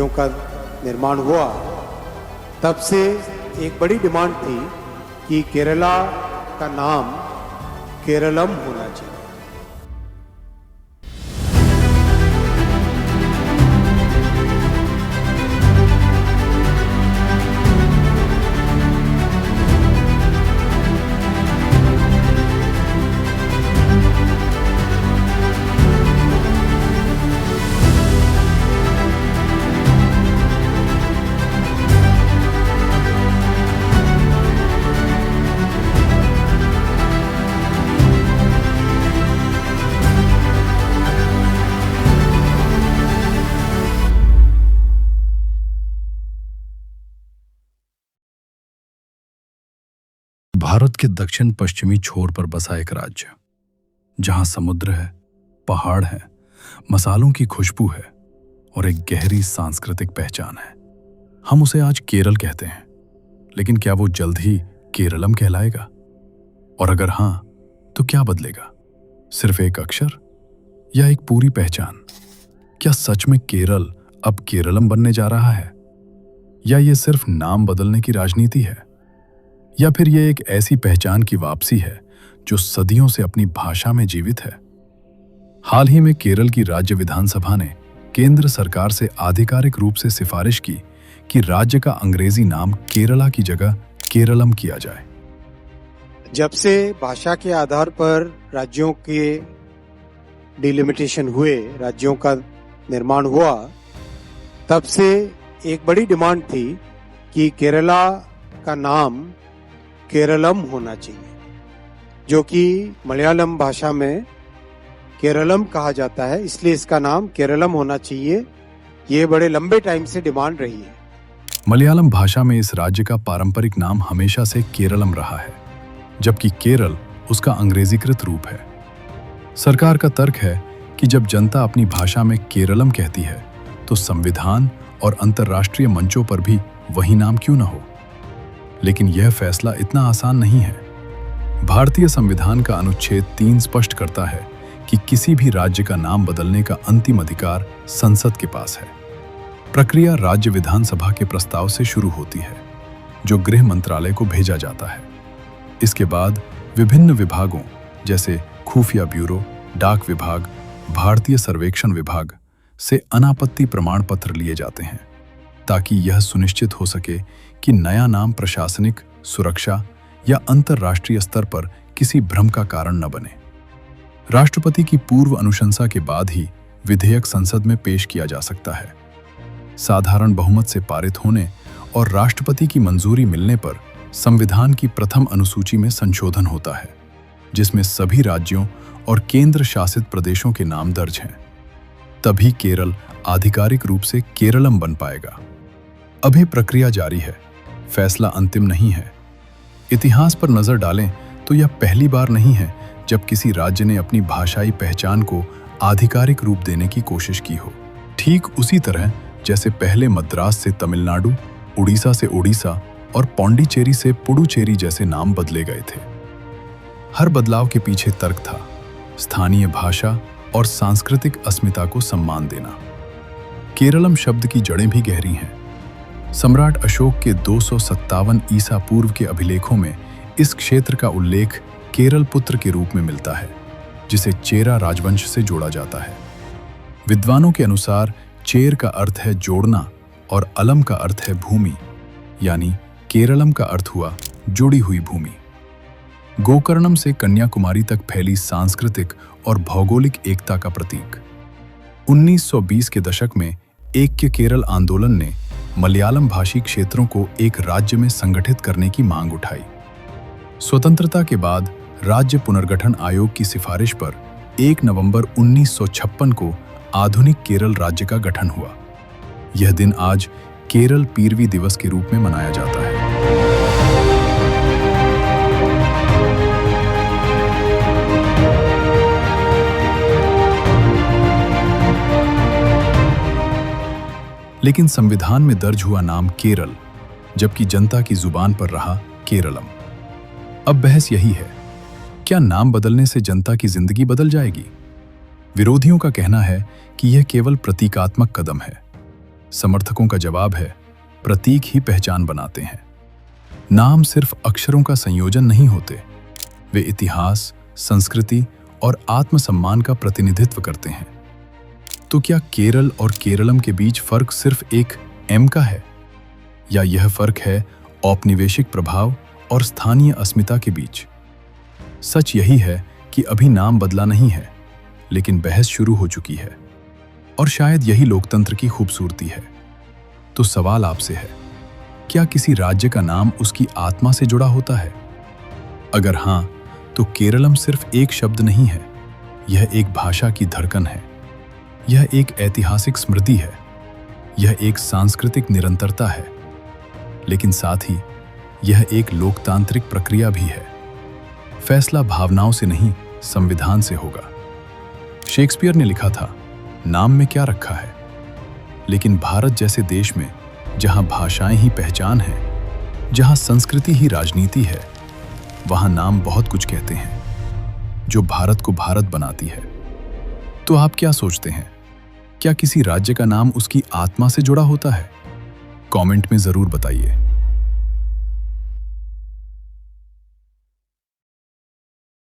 राज्यों का निर्माण हुआ, तब से एक बड़ी डिमांड थी कि केरला का नाम केरलम होना चाहिए। भारत के दक्षिण पश्चिमी छोर पर बसा एक राज्य, जहां समुद्र है, पहाड़ है, मसालों की खुशबू है और एक गहरी सांस्कृतिक पहचान है। हम उसे आज केरल कहते हैं, लेकिन क्या वो जल्द ही केरलम कहलाएगा? और अगर हां, तो क्या बदलेगा? सिर्फ एक अक्षर या एक पूरी पहचान? क्या सच में केरल अब केरलम बनने जा रहा है, या ये सिर्फ नाम बदलने की राजनीति है, या फिर यह एक ऐसी पहचान की वापसी है जो सदियों से अपनी भाषा में जीवित है? हाल ही में केरल की राज्य विधानसभा ने केंद्र सरकार से आधिकारिक रूप से सिफारिश की कि राज्य का अंग्रेजी नाम केरला की जगह केरलम किया जाए। जब से भाषा के आधार पर राज्यों के डिलिमिटेशन हुए, राज्यों का निर्माण हुआ, तब से एक बड़ी डिमांड थी कि केरला का नाम केरलम होना चाहिए, जो कि मलयालम भाषा में केरलम कहा जाता है, इसलिए इसका नाम केरलम होना चाहिए। ये बड़े लंबे टाइम से डिमांड रही है। मलयालम भाषा में इस राज्य का पारंपरिक नाम हमेशा से केरलम रहा है, जबकि केरल उसका अंग्रेजीकृत रूप है। सरकार का तर्क है कि जब जनता अपनी भाषा में केरलम कहती है, तो संविधान और अंतर्राष्ट्रीय मंचों पर भी वही नाम क्यों न हो। लेकिन यह फैसला इतना आसान नहीं है। भारतीय संविधान का अनुच्छेद 3 स्पष्ट करता है कि किसी भी राज्य का नाम बदलने का अंतिम अधिकार संसद के पास है। प्रक्रिया राज्य विधानसभा के प्रस्ताव से शुरू होती है, जो गृह मंत्रालय को भेजा जाता है। इसके बाद विभिन्न विभागों जैसे खुफिया ब्यूरो, डाक विभाग, भारतीय सर्वेक्षण विभाग से अनापत्ति प्रमाण पत्र लिए जाते हैं, ताकि यह सुनिश्चित हो सके कि नया नाम प्रशासनिक, सुरक्षा या अंतर्राष्ट्रीय स्तर पर किसी भ्रम का कारण न बने। राष्ट्रपति की पूर्व अनुशंसा के बाद ही विधेयक संसद में पेश किया जा सकता है। साधारण बहुमत से पारित होने और राष्ट्रपति की मंजूरी मिलने पर संविधान की प्रथम अनुसूची में संशोधन होता है, जिसमें सभी राज्यों और केंद्र शासित प्रदेशों के नाम दर्ज हैं। तभी केरल आधिकारिक रूप से केरलम बन पाएगा। अभी प्रक्रिया जारी है, फैसला अंतिम नहीं है। इतिहास पर नजर डालें तो यह पहली बार नहीं है जब किसी राज्य ने अपनी भाषाई पहचान को आधिकारिक रूप देने की कोशिश की हो। ठीक उसी तरह जैसे पहले मद्रास से तमिलनाडु, उड़ीसा से ओडिशा और पौंडीचेरी से पुडुचेरी जैसे नाम बदले गए थे। हर बदलाव के पीछे तर्क था, स्थानीय भाषा और सांस्कृतिक अस्मिता को सम्मान देना। केरलम शब्द की जड़ें भी गहरी हैं। सम्राट अशोक के 257 ईसा पूर्व के अभिलेखों में इस क्षेत्र का उल्लेख केरल पुत्र के रूप में मिलता है, जिसे चेरा राजवंश से जोड़ा जाता है। विद्वानों के अनुसार चेर का अर्थ है जोड़ना और अलम का अर्थ है भूमि, यानी केरलम का अर्थ हुआ जुड़ी हुई भूमि। गोकर्णम से कन्याकुमारी तक फैली सांस्कृतिक और भौगोलिक एकता का प्रतीक। 1920 के दशक में ऐक्य केरल आंदोलन ने मलयालम भाषी क्षेत्रों को एक राज्य में संगठित करने की मांग उठाई। स्वतंत्रता के बाद राज्य पुनर्गठन आयोग की सिफारिश पर 1 नवंबर 1956 को आधुनिक केरल राज्य का गठन हुआ। यह दिन आज केरल पीरवी दिवस के रूप में मनाया जाता है। लेकिन संविधान में दर्ज हुआ नाम केरल, जबकि जनता की जुबान पर रहा केरलम। अब बहस यही है, क्या नाम बदलने से जनता की जिंदगी बदल जाएगी? विरोधियों का कहना है कि यह केवल प्रतीकात्मक कदम है। समर्थकों का जवाब है, प्रतीक ही पहचान बनाते हैं। नाम सिर्फ अक्षरों का संयोजन नहीं होते, वे इतिहास, संस्कृति और आत्मसम्मान का प्रतिनिधित्व करते हैं। तो क्या केरल और केरलम के बीच फर्क सिर्फ एक एम का है, या यह फर्क है औपनिवेशिक प्रभाव और स्थानीय अस्मिता के बीच? सच यही है कि अभी नाम बदला नहीं है, लेकिन बहस शुरू हो चुकी है, और शायद यही लोकतंत्र की खूबसूरती है। तो सवाल आपसे है, क्या किसी राज्य का नाम उसकी आत्मा से जुड़ा होता है? अगर हां, तो केरलम सिर्फ एक शब्द नहीं है, यह एक भाषा की धड़कन है, यह एक ऐतिहासिक स्मृति है, यह एक सांस्कृतिक निरंतरता है, लेकिन साथ ही यह एक लोकतांत्रिक प्रक्रिया भी है। फैसला भावनाओं से नहीं, संविधान से होगा। शेक्सपियर ने लिखा था, नाम में क्या रखा है? लेकिन भारत जैसे देश में, जहां भाषाएं ही पहचान है, जहां संस्कृति ही राजनीति है, वहां नाम बहुत कुछ कहते हैं, जो भारत को भारत बनाती है। तो आप क्या सोचते हैं? क्या किसी राज्य का नाम उसकी आत्मा से जुड़ा होता है? कमेंट में जरूर बताइए।